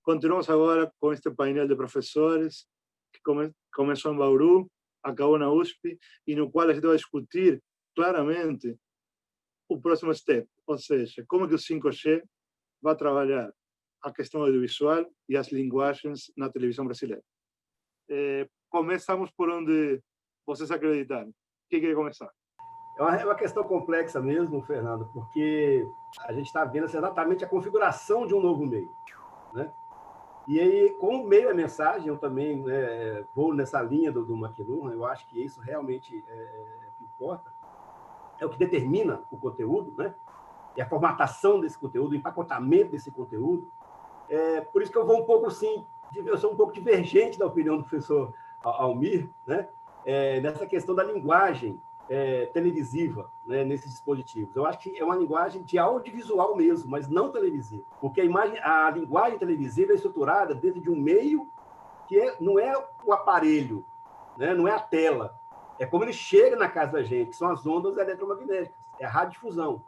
Continuamos agora com este painel de professores que começou em Bauru, acabou na USP, e no qual a gente vai discutir claramente o próximo step, ou seja, como que o 5G vai trabalhar a questão audiovisual e as linguagens na televisão brasileira. Começamos por onde vocês acreditarem. Quem quer começar? É uma questão complexa mesmo, Fernando, porque a gente está vendo exatamente a configuração de um novo meio, né? E aí, como o meio é mensagem, eu também vou nessa linha do McLuhan, eu acho que isso realmente é o que importa, é o que determina o conteúdo, né? E a formatação desse conteúdo, o empacotamento desse conteúdo. Por isso que eu vou um pouco, assim, eu sou um pouco divergente da opinião do professor Almir, né? Nessa questão da linguagem televisiva, né, nesses dispositivos. Eu acho que é uma linguagem de audiovisual mesmo, mas não televisiva. Porque a linguagem televisiva é estruturada dentro de um meio que não é o aparelho, né, não é a tela. É como ele chega na casa da gente, que são as ondas eletromagnéticas, é a radiodifusão.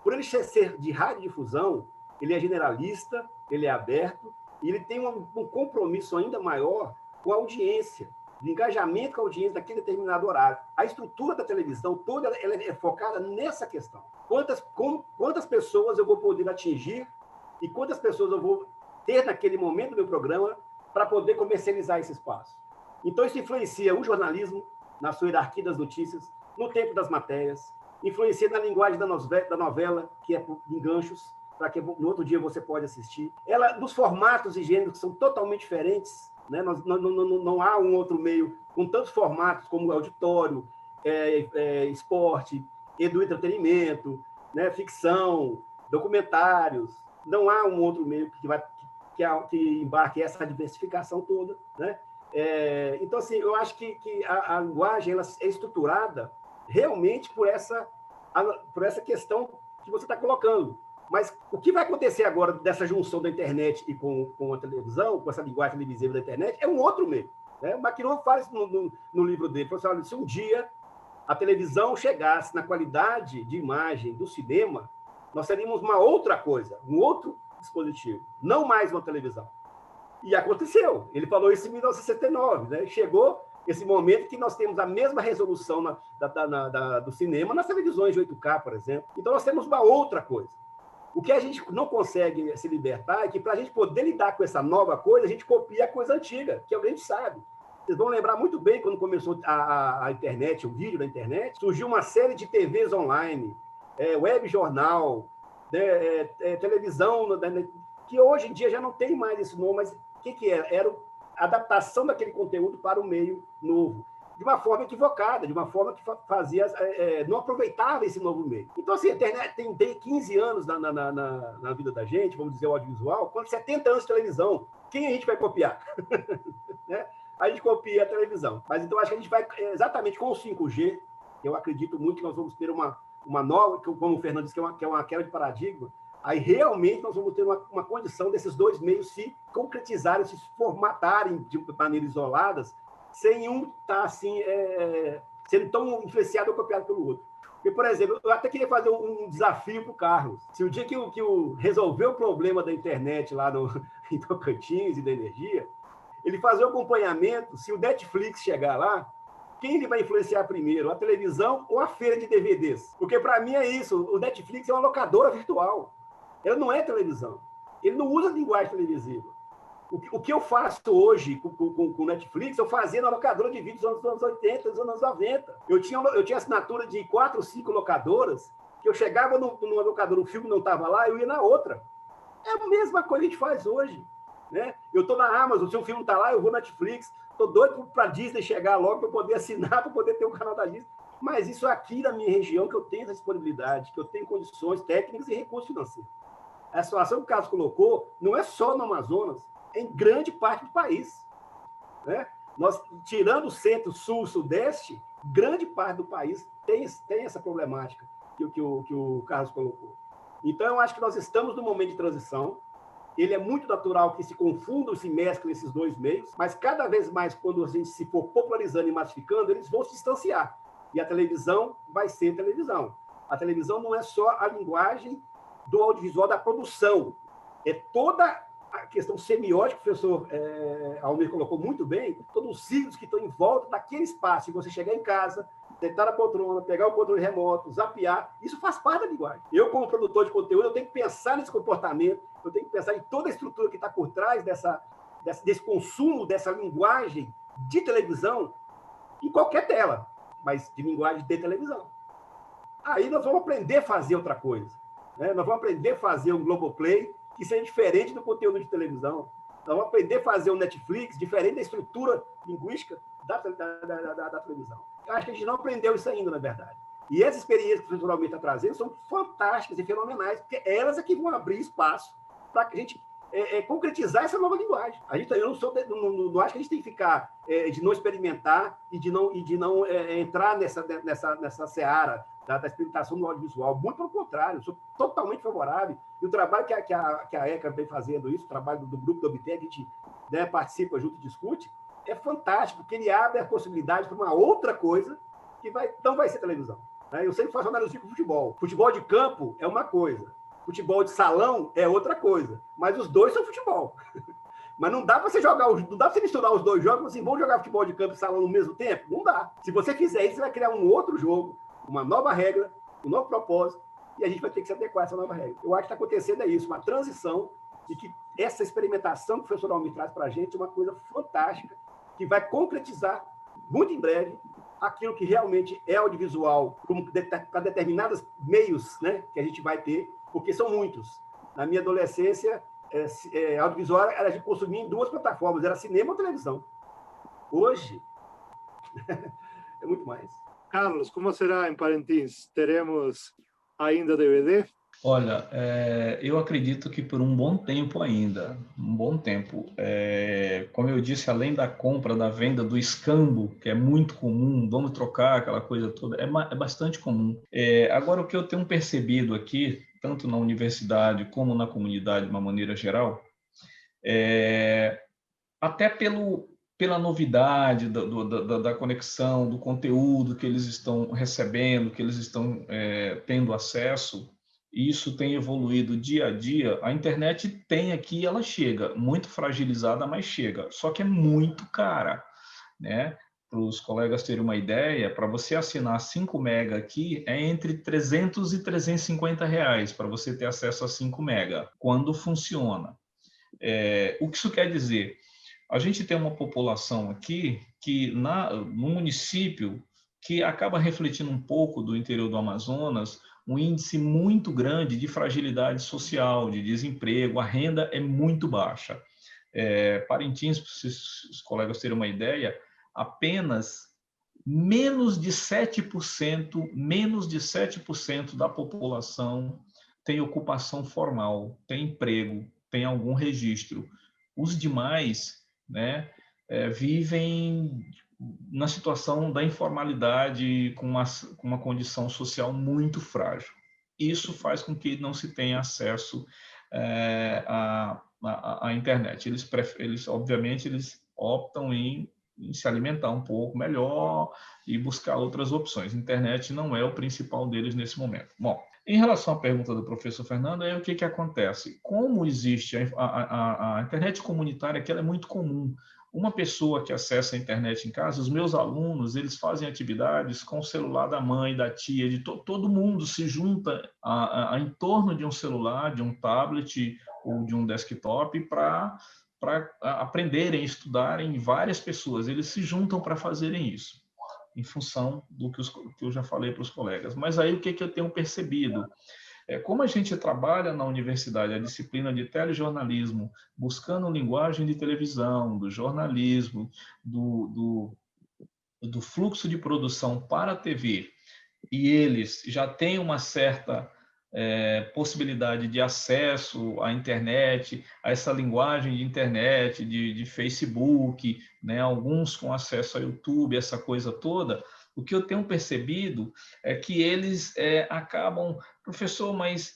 Por ele ser de radiodifusão, ele é generalista, ele é aberto, e ele tem um compromisso ainda maior com a audiência, de engajamento com a audiência daquele determinado horário. A estrutura da televisão toda ela é focada nessa questão. Quantas pessoas eu vou poder atingir e quantas pessoas eu vou ter naquele momento do meu programa para poder comercializar esse espaço. Então, isso influencia o jornalismo, na sua hierarquia das notícias, no tempo das matérias, influencia na linguagem da novela, que é em ganchos, para que no outro dia você pode assistir. Ela, nos formatos e gêneros que são totalmente diferentes, né? Não há um outro meio com tantos formatos como auditório, esporte, entretenimento, né? Ficção, documentários. Não há um outro meio que embarque essa diversificação toda, né? Então, assim, eu acho que a linguagem ela é estruturada realmente por essa questão que você está colocando. Mas o que vai acontecer agora dessa junção da internet e com a televisão, com essa linguagem televisiva da internet, é um outro meio, né? O McLuhan fala isso no livro dele. Ele falou assim, se um dia a televisão chegasse na qualidade de imagem do cinema, nós teríamos uma outra coisa, um outro dispositivo, não mais uma televisão. E aconteceu. Ele falou isso em 1969, né? Chegou esse momento que nós temos a mesma resolução do cinema nas televisões de 8K, por exemplo. Então, nós temos uma outra coisa. O que a gente não consegue se libertar é que, para a gente poder lidar com essa nova coisa, a gente copia a coisa antiga, que a gente sabe. Vocês vão lembrar muito bem, quando começou a internet, o vídeo da internet, surgiu uma série de TVs online, web jornal, televisão, que hoje em dia já não tem mais esse nome, mas o que era? Era a adaptação daquele conteúdo para o meio novo, de uma forma equivocada, de uma forma que não aproveitava esse novo meio. Então, assim, a internet tem 15 anos na vida da gente, vamos dizer, o audiovisual, quando 70 anos de televisão. Quem a gente vai copiar? Né? A gente copia a televisão. Mas então, acho que a gente vai, exatamente com o 5G, eu acredito muito que nós vamos ter uma nova, como o Fernando disse, que é uma quebra de paradigma. Aí, realmente, nós vamos ter uma condição desses dois meios se concretizarem, se formatarem de maneira isoladas, sem um estar assim, sendo tão influenciado ou copiado pelo outro. Porque, por exemplo, eu até queria fazer um desafio para o Carlos. Se o dia que resolveu o problema da internet lá em Tocantins e da energia, ele fazer o acompanhamento, se o Netflix chegar lá, quem ele vai influenciar primeiro, a televisão ou a feira de DVDs? Porque, para mim, é isso. O Netflix é uma locadora virtual. Ela não é televisão. Ele não usa linguagem televisiva. O que eu faço hoje com o Netflix, eu fazia na locadora de vídeos dos anos 80, dos anos 90. Eu tinha assinatura de 4 ou 5 locadoras, que eu chegava numa locadora, o filme não estava lá, eu ia na outra. É a mesma coisa que a gente faz hoje, né? Eu estou na Amazon, se o filme não está lá, eu vou na Netflix. Estou doido para a Disney chegar logo, para poder assinar, para poder ter o canal da Disney. Mas isso aqui na minha região, que eu tenho essa disponibilidade, que eu tenho condições técnicas e recursos financeiros. A situação que o Carlos colocou não é só no Amazonas, é em grande parte do país, né? Nós, tirando o centro, sul, sudeste, grande parte do país tem essa problemática que o Carlos colocou. Então, eu acho que nós estamos num momento de transição. Ele é muito natural que se confundam, se mesclem esses dois meios, mas cada vez mais, quando a gente se for popularizando e massificando, eles vão se distanciar. E a televisão vai ser televisão. A televisão não é só a linguagem do audiovisual da produção, é toda a questão semiótica, o professor Almir colocou muito bem, todos os signos que estão em volta daquele espaço, e você chegar em casa, sentar na poltrona, pegar o controle remoto, zapear, isso faz parte da linguagem. Eu, como produtor de conteúdo, eu tenho que pensar nesse comportamento, eu tenho que pensar em toda a estrutura que está por trás desse consumo, dessa linguagem de televisão, em qualquer tela, mas de linguagem de televisão. Aí nós vamos aprender a fazer outra coisa, né? Nós vamos aprender a fazer um Globoplay que seja diferente do conteúdo de televisão. Nós vamos aprender a fazer um Netflix diferente da estrutura linguística da televisão. Eu acho que a gente não aprendeu isso ainda, na verdade. E essas experiências que o professor Almir está trazendo são fantásticas e fenomenais, porque elas é que vão abrir espaço para que a gente concretizar essa nova linguagem. Eu não acho que a gente tem que ficar de não experimentar e de não entrar nessa seara da experimentação do audiovisual. Muito pelo contrário, eu sou totalmente favorável. E o trabalho que a ECA vem fazendo isso, o trabalho do grupo do Obter, que a gente participa junto e discute, é fantástico, porque ele abre a possibilidade para uma outra coisa que não vai ser televisão. Eu sempre faço analogia com o futebol. Futebol de campo é uma coisa, futebol de salão é outra coisa, mas os dois são futebol. Mas não dá para você misturar os dois jogos assim, vamos jogar futebol de campo e salão no mesmo tempo? Não dá. Se você fizer isso, você vai criar um outro jogo, uma nova regra, um novo propósito, e a gente vai ter que se adequar a essa nova regra. Eu acho que está acontecendo isso, uma transição, e que essa experimentação que o professor Almir traz para a gente é uma coisa fantástica, que vai concretizar, muito em breve, aquilo que realmente é audiovisual, para determinados meios, né, que a gente vai ter, porque são muitos. Na minha adolescência, audiovisual era de consumir em duas plataformas, era cinema ou televisão. Hoje, é muito mais. Carlos, como será em Parintins? Teremos ainda DVD? Olha, eu acredito que por um bom tempo ainda, um bom tempo. Como eu disse, além da compra, da venda, do escambo, que é muito comum, vamos trocar aquela coisa toda, é bastante comum. Agora, o que eu tenho percebido aqui, tanto na universidade como na comunidade de uma maneira geral, até pela novidade da conexão, do conteúdo que eles estão recebendo, que eles estão tendo acesso, isso tem evoluído dia a dia. A internet tem aqui, ela chega, muito fragilizada, mas chega. Só que é muito cara, né? Para os colegas terem uma ideia, para você assinar 5 mega aqui, é entre 300 e 350 reais para você ter acesso a 5 mega, quando funciona. O que isso quer dizer? A gente tem uma população aqui que, no município, que acaba refletindo um pouco do interior do Amazonas, um índice muito grande de fragilidade social, de desemprego, a renda é muito baixa. Parintins, para os colegas terem uma ideia, apenas menos de 7% da população tem ocupação formal, tem emprego, tem algum registro. Os demais, né, vivem na situação da informalidade, com uma condição social muito frágil. Isso faz com que não se tenha acesso à internet. Eles, obviamente, eles optam em se alimentar um pouco melhor e buscar outras opções. A internet não é o principal deles nesse momento. Bom, em relação à pergunta do professor Fernando, o que acontece? Como existe a internet comunitária, que ela é muito comum. Uma pessoa que acessa a internet em casa, os meus alunos, eles fazem atividades com o celular da mãe, da tia, todo mundo se junta em torno de um celular, de um tablet ou de um desktop para aprenderem, estudarem. Várias pessoas, eles se juntam para fazerem isso, em função do que eu já falei para os colegas. Mas aí o que eu tenho percebido? Como a gente trabalha na universidade a disciplina de telejornalismo, buscando linguagem de televisão, do jornalismo, do fluxo de produção para a TV, e eles já têm uma certa possibilidade de acesso à internet, a essa linguagem de internet, de Facebook, né? Alguns com acesso a YouTube, essa coisa toda. O que eu tenho percebido é que eles acabam, professor, mas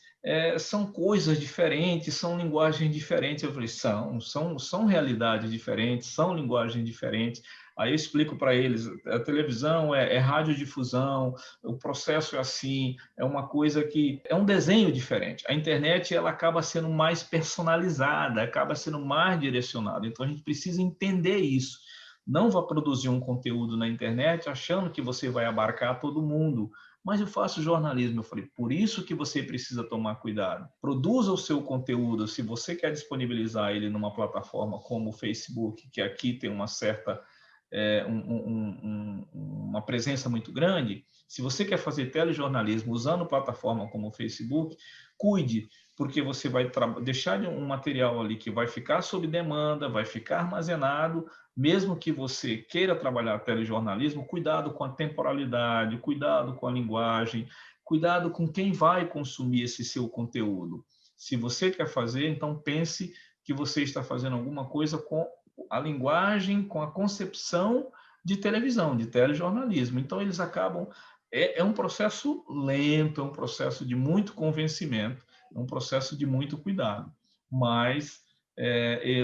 são coisas diferentes, são linguagens diferentes. Eu falei, são realidades diferentes, são linguagens diferentes. Aí eu explico para eles, a televisão é radiodifusão, o processo é assim, é uma coisa que é um desenho diferente. A internet ela acaba sendo mais personalizada, acaba sendo mais direcionada. Então a gente precisa entender isso. Não vá produzir um conteúdo na internet achando que você vai abarcar todo mundo. Mas eu faço jornalismo, eu falei, por isso que você precisa tomar cuidado. Produza o seu conteúdo, se você quer disponibilizar ele numa plataforma como o Facebook, que aqui tem uma certa, uma presença muito grande, se você quer fazer telejornalismo usando plataforma como o Facebook, cuide, porque você vai deixar um material ali que vai ficar sob demanda, vai ficar armazenado, mesmo que você queira trabalhar telejornalismo, cuidado com a temporalidade, cuidado com a linguagem, cuidado com quem vai consumir esse seu conteúdo. Se você quer fazer, então pense que você está fazendo alguma coisa com a linguagem, com a concepção de televisão, de telejornalismo. Então, eles acabam... É um processo lento, é um processo de muito convencimento, é um processo de muito cuidado. Mas...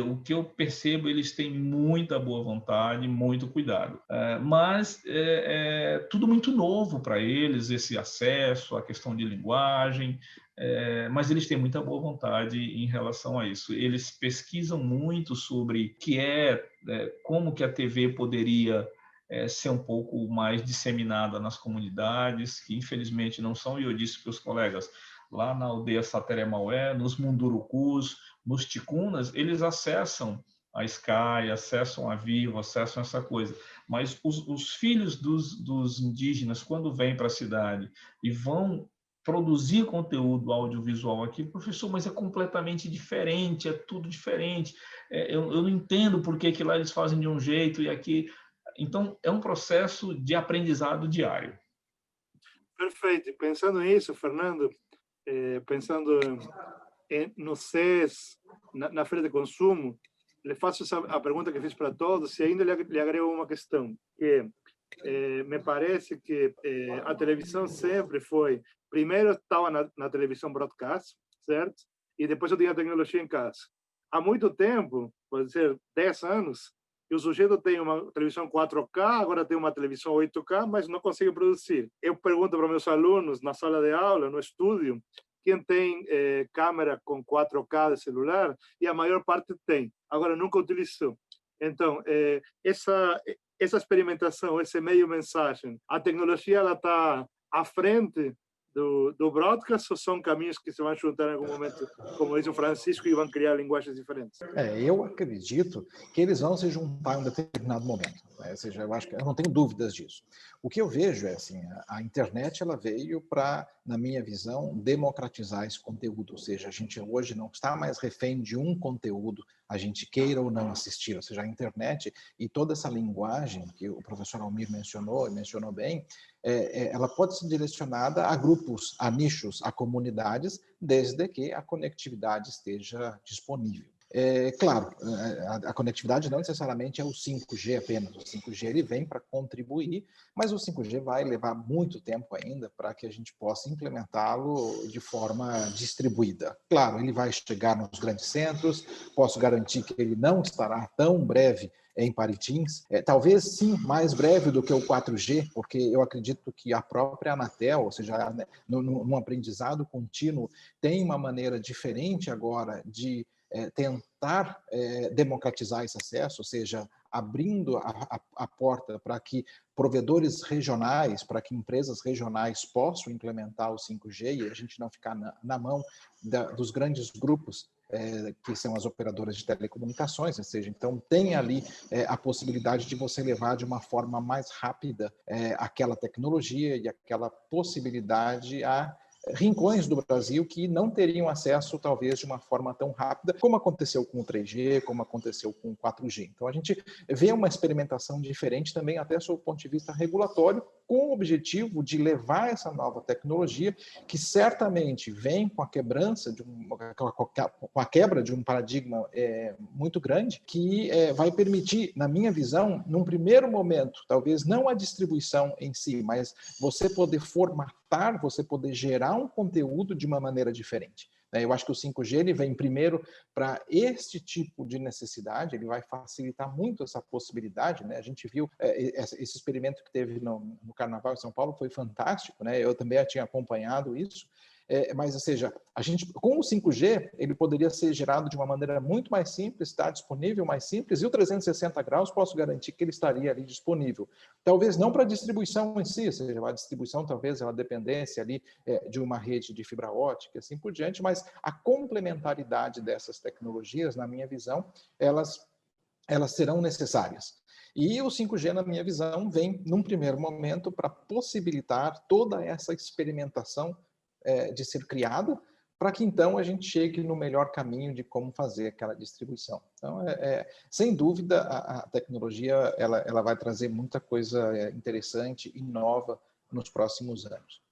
o que eu percebo, eles têm muita boa vontade, muito cuidado. Mas tudo muito novo para eles, esse acesso, a questão de linguagem, mas eles têm muita boa vontade em relação a isso. Eles pesquisam muito sobre como que a TV poderia ser um pouco mais disseminada nas comunidades, que infelizmente não são, e eu disse para os colegas, lá na aldeia Sateré-Maué, nos Mundurucus, nos Ticunas, eles acessam a Sky, acessam a Vivo, acessam essa coisa. Mas os filhos dos indígenas, quando vêm para a cidade e vão produzir conteúdo audiovisual aqui, professor, mas é completamente diferente, é tudo diferente. Eu não entendo por que lá eles fazem de um jeito e aqui... Então, é um processo de aprendizado diário. Perfeito. E pensando nisso, Fernando, pensando no CES, na feira de consumo, lhe faço a pergunta que fiz para todos, e ainda lhe agrego uma questão, que me parece que a televisão sempre foi, primeiro estava na televisão broadcast, certo? E depois eu tinha tecnologia em casa. Há muito tempo, pode ser 10 anos, e o sujeito tem uma televisão 4K, agora tem uma televisão 8K, mas não consegue produzir. Eu pergunto para meus alunos na sala de aula, no estúdio, quem tem câmera com 4K de celular, e a maior parte tem. Agora, nunca utilizou. Então, essa experimentação, esse meio mensagem, a tecnologia ela está à frente do broadcast, ou são caminhos que se vão juntar em algum momento, como diz o Francisco, e vão criar linguagens diferentes? Eu acredito que eles vão se juntar em um determinado momento. Ou seja, eu não tenho dúvidas disso. O que eu vejo é assim, a internet ela veio para, na minha visão, democratizar esse conteúdo. Ou seja, a gente hoje não está mais refém de um conteúdo, a gente queira ou não assistir. Ou seja, a internet e toda essa linguagem que o professor Almir mencionou bem, ela pode ser direcionada a grupos, a nichos, a comunidades, desde que a conectividade esteja disponível. Claro, a conectividade não necessariamente é o 5G apenas. O 5G ele vem para contribuir, mas o 5G vai levar muito tempo ainda para que a gente possa implementá-lo de forma distribuída. Claro, ele vai chegar nos grandes centros, posso garantir que ele não estará tão breve em Paritins, talvez sim mais breve do que o 4G, porque eu acredito que a própria Anatel, ou seja, num aprendizado contínuo, tem uma maneira diferente agora de tentar democratizar esse acesso, ou seja, abrindo a porta para que provedores regionais, para que empresas regionais possam implementar o 5G e a gente não ficar na mão dos grandes grupos que são as operadoras de telecomunicações, ou seja, então tem ali a possibilidade de você levar de uma forma mais rápida aquela tecnologia e aquela possibilidade a rincões do Brasil que não teriam acesso, talvez, de uma forma tão rápida, como aconteceu com o 3G, como aconteceu com o 4G. Então, a gente vê uma experimentação diferente também, até do ponto de vista regulatório, com o objetivo de levar essa nova tecnologia, que certamente vem com a quebrança, com a quebra de um paradigma muito grande, que vai permitir, na minha visão, num primeiro momento, talvez não a distribuição em si, mas você poder formatar, você poder gerar um conteúdo de uma maneira diferente. Eu acho que o 5G ele vem primeiro para este tipo de necessidade, ele vai facilitar muito essa possibilidade. A gente viu esse experimento que teve no Carnaval em São Paulo, foi fantástico, eu também tinha acompanhado isso. Mas, ou seja, a gente, com o 5G, ele poderia ser gerado de uma maneira muito mais simples, está disponível mais simples, e o 360 graus, posso garantir que ele estaria ali disponível. Talvez não para a distribuição em si, ou seja, a distribuição talvez ela dependesse ali de uma rede de fibra ótica, assim por diante, mas a complementaridade dessas tecnologias, na minha visão, elas serão necessárias. E o 5G, na minha visão, vem, num primeiro momento, para possibilitar toda essa experimentação de ser criada, para que então a gente chegue no melhor caminho de como fazer aquela distribuição. Então, sem dúvida, a tecnologia ela vai trazer muita coisa interessante e nova nos próximos anos.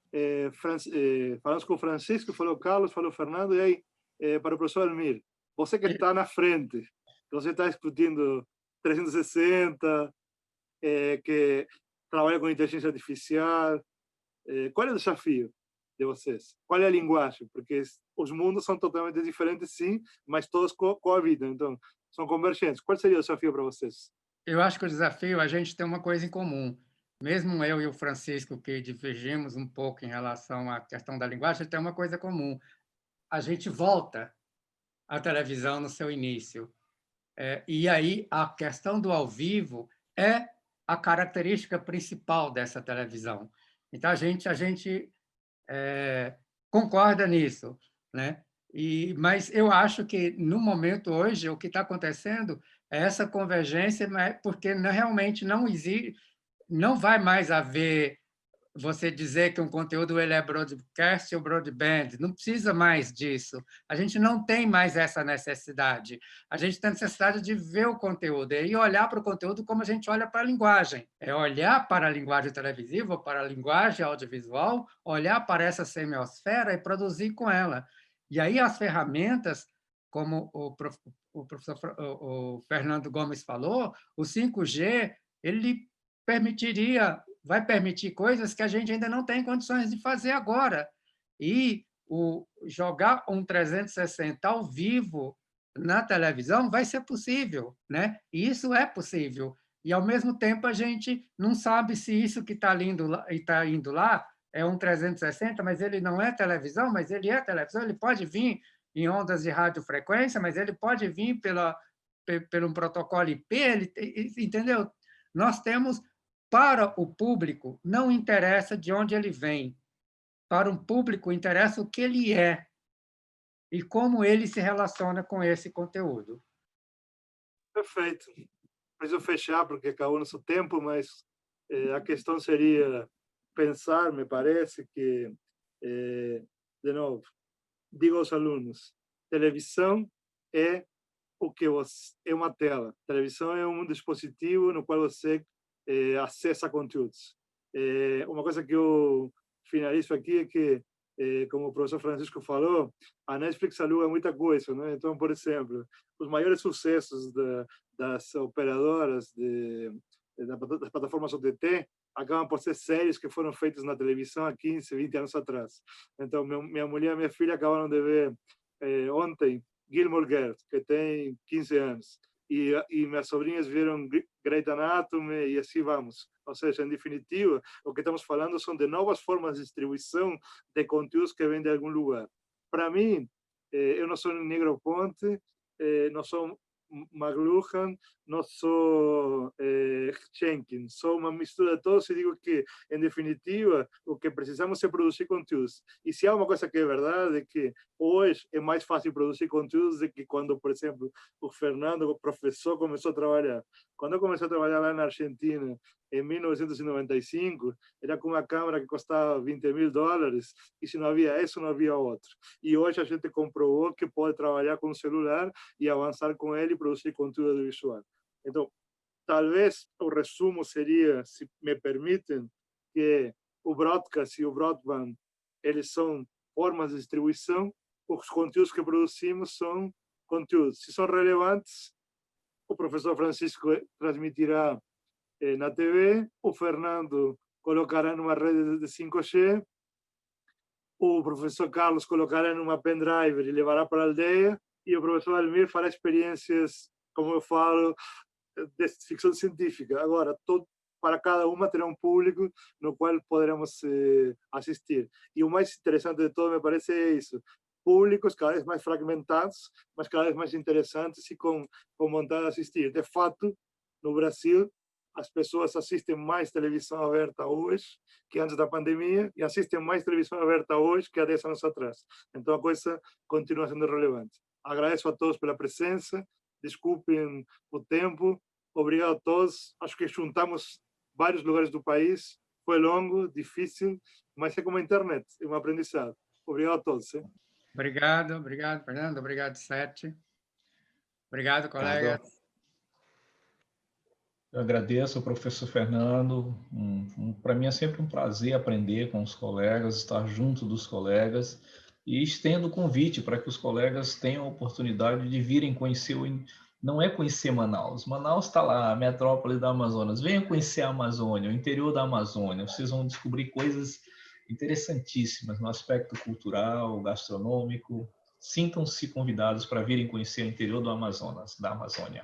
Falamos com o Francisco, falou o Carlos, falou o Fernando, e aí, para o professor Almir, você que está na frente, você está discutindo 360, que trabalha com inteligência artificial, qual é o desafio de vocês? Qual é a linguagem? Porque os mundos são totalmente diferentes, sim, mas todos coabitam, então são convergentes. Qual seria o desafio para vocês? Eu acho que o desafio é a gente ter uma coisa em comum. Mesmo eu e o Francisco, que divergimos um pouco em relação à questão da linguagem, tem uma coisa comum. A gente volta à televisão no seu início. E aí a questão do ao vivo é a característica principal dessa televisão. Então, a gente concorda nisso, né? Mas eu acho que, no momento hoje, o que está acontecendo é essa convergência, porque realmente não existe, não vai mais haver você dizer que um conteúdo ele é broadcast ou broadband, não precisa mais disso. A gente não tem mais essa necessidade. A gente tem necessidade de ver o conteúdo e olhar para o conteúdo como a gente olha para a linguagem. É olhar para a linguagem televisiva, para a linguagem audiovisual, olhar para essa semiosfera e produzir com ela. E aí as ferramentas, como o professor o Fernando Gomes falou, o 5G ele vai permitir coisas que a gente ainda não tem condições de fazer agora. E jogar um 360 ao vivo na televisão vai ser possível, né? E isso é possível. E, ao mesmo tempo, a gente não sabe se isso que está indo lá é um 360, mas ele não é televisão, mas ele é televisão, ele pode vir em ondas de radiofrequência, mas ele pode vir pelo protocolo IP, entendeu? Nós temos, para o público, não interessa de onde ele vem. Para um público, interessa o que ele é e como ele se relaciona com esse conteúdo. Perfeito. Preciso fechar, porque acabou nosso tempo, mas a questão seria pensar, me parece, que, de novo, digo aos alunos, televisão é é uma tela. Televisão é um dispositivo no qual você acessa conteúdos. Uma coisa que eu finalizo aqui é que, como o professor Francisco falou, a Netflix aluga muita coisa, né? Então, por exemplo, os maiores sucessos das operadoras das plataformas OTT acabam por ser séries que foram feitas na televisão há 15, 20 anos atrás. Então, minha mulher e minha filha acabaram de ver ontem Gilmore Girls, que tem 15 anos. E minhas sobrinhas viram Grey's Anatomy e assim vamos. Ou seja, em definitiva, o que estamos falando são de novas formas de distribuição de conteúdos que vêm de algum lugar. Para mim, eu não sou Negroponte, não sou McLuhan, não sou Jenkins, sou uma mistura de todos e digo que, em definitiva, o que precisamos é produzir conteúdos. E se há uma coisa que é verdade, é que hoje é mais fácil produzir conteúdos do que quando, por exemplo, o Fernando, o professor, começou a trabalhar. Quando eu comecei a trabalhar lá na Argentina, em 1995, era com uma câmera que custava $20.000, e se não havia isso, não havia outro. E hoje a gente comprovou que pode trabalhar com o celular e avançar com ele e produzir conteúdo audiovisual. Então, talvez o resumo seria, se me permitem, que o broadcast e o broadband, eles são formas de distribuição, os conteúdos que produzimos são conteúdos. Se são relevantes, o professor Francisco transmitirá na TV, o Fernando colocará numa rede de 5G o professor Carlos colocará numa pendrive e levará para a aldeia, e o professor Almir fará experiências, como eu falo, de ficção científica. Agora, para cada uma terá um público no qual poderemos assistir. E o mais interessante de tudo, me parece, é isso. Públicos cada vez mais fragmentados, mas cada vez mais interessantes e com vontade de assistir. De fato, no Brasil, as pessoas assistem mais televisão aberta hoje que antes da pandemia e assistem mais televisão aberta hoje que há 10 anos atrás. Então, a coisa continua sendo relevante. Agradeço a todos pela presença, desculpem o tempo, obrigado a todos. Acho que juntamos vários lugares do país, foi longo, difícil, mas é como a internet, é um aprendizado. Obrigado a todos. Hein? Obrigado, Fernando, obrigado, Sete. Obrigado, colegas. Eu agradeço ao professor Fernando. Para mim é sempre um prazer aprender com os colegas, estar junto dos colegas, e estendo o convite para que os colegas tenham a oportunidade de virem conhecer não é conhecer Manaus. Manaus está lá, a metrópole da Amazonas. Venham conhecer a Amazônia, o interior da Amazônia. Vocês vão descobrir coisas interessantíssimas no aspecto cultural, gastronômico. Sintam-se convidados para virem conhecer o interior do Amazonas, da Amazônia.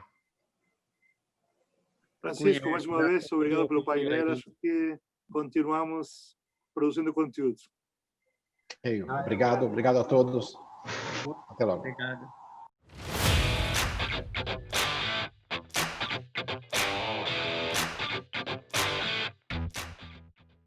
Francisco, mais uma vez, obrigado pelo painel. Acho que continuamos produzindo conteúdo. Obrigado a todos. Até logo. Obrigado.